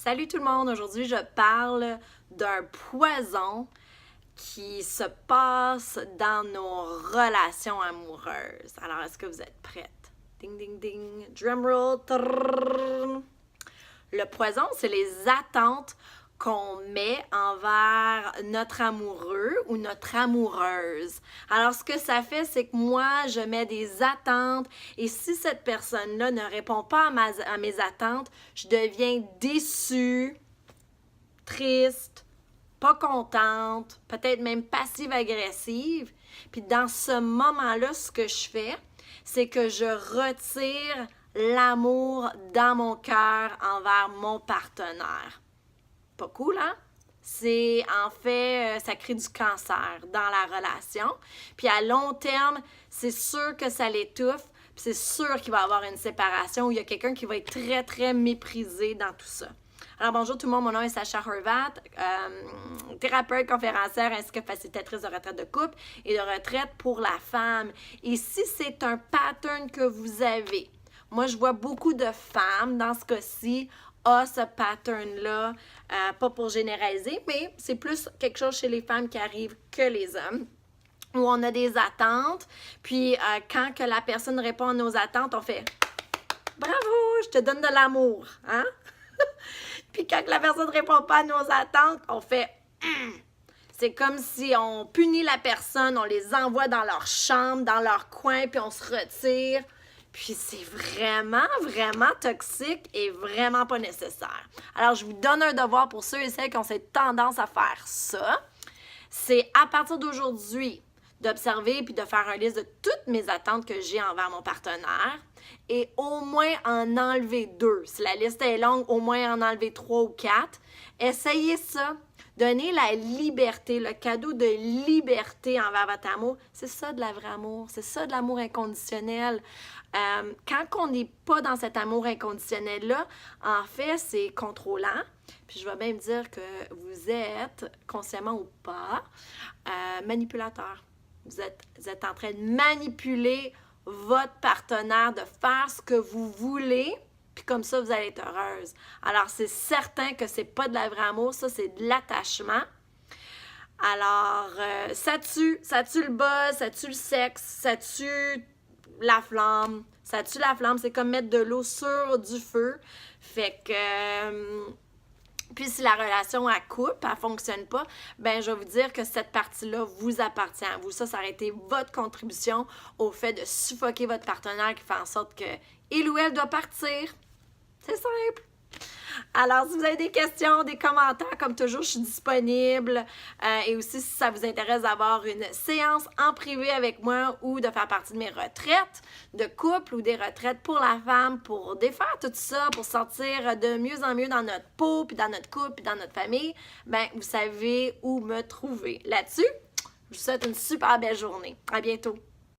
Salut tout le monde, aujourd'hui je parle d'un poison qui se passe dans nos relations amoureuses. Alors, est-ce que vous êtes prêtes? Ding, ding, ding, drumroll. Le poison, c'est les attentes qu'on met envers notre amoureux ou notre amoureuse. Alors, ce que ça fait, c'est que moi, je mets des attentes et si cette personne-là ne répond pas à mes attentes, je deviens déçue, triste, pas contente, peut-être même passive-agressive. Puis dans ce moment-là, ce que je fais, c'est que je retire l'amour dans mon cœur envers mon partenaire. Pas cool, hein? C'est, en fait, ça crée du cancer dans la relation. Puis à long terme, c'est sûr que ça l'étouffe. Puis c'est sûr qu'il va y avoir une séparation où il y a quelqu'un qui va être très, très méprisé dans tout ça. Alors bonjour tout le monde, mon nom est Sacha Horvat, thérapeute, conférencière ainsi que facilitatrice de retraite de couple et de retraite pour la femme. Et si c'est un pattern que vous avez, moi je vois beaucoup de femmes dans ce cas-ci a ce pattern-là, pas pour généraliser, mais c'est plus quelque chose chez les femmes qui arrive que les hommes, où on a des attentes, puis quand que la personne répond à nos attentes, on fait « Bravo, je te donne de l'amour! » hein? Puis quand la personne ne répond pas à nos attentes, on fait C'est comme si on punit la personne, on les envoie dans leur chambre, dans leur coin, puis on se retire. Puis c'est vraiment, vraiment toxique et vraiment pas nécessaire. Alors, je vous donne un devoir pour ceux et celles qui ont cette tendance à faire ça. C'est à partir d'aujourd'hui d'observer puis de faire un liste de toutes mes attentes que j'ai envers mon partenaire et au moins en enlever 2. Si la liste est longue, au moins en enlever 3 ou 4. Essayez ça. Donnez la liberté, le cadeau de liberté envers votre amour. C'est ça de la vraie amour. C'est ça de l'amour inconditionnel. Quand on n'est pas dans cet amour inconditionnel-là, en fait, c'est contrôlant. Puis je vais même dire que vous êtes, consciemment ou pas, manipulateur. Vous êtes en train de manipuler votre partenaire, de faire ce que vous voulez, puis comme ça, vous allez être heureuse. Alors, c'est certain que c'est pas de la vraie amour, ça, c'est de l'attachement. Alors, ça tue le buzz, ça tue le sexe, ça tue la flamme. Ça tue la flamme, c'est comme mettre de l'eau sur du feu. Fait que... Puis si la relation à couple, elle ne fonctionne pas, ben je vais vous dire que cette partie-là vous appartient à vous. Ça aurait été votre contribution au fait de suffoquer votre partenaire qui fait en sorte que il ou elle doit partir. C'est simple. Alors, si vous avez des questions, des commentaires, comme toujours, je suis disponible. Et aussi, si ça vous intéresse d'avoir une séance en privé avec moi ou de faire partie de mes retraites de couple ou des retraites pour la femme, pour défaire tout ça, pour sortir de mieux en mieux dans notre peau, puis dans notre couple, puis dans notre famille, ben vous savez où me trouver. Là-dessus, je vous souhaite une super belle journée. À bientôt.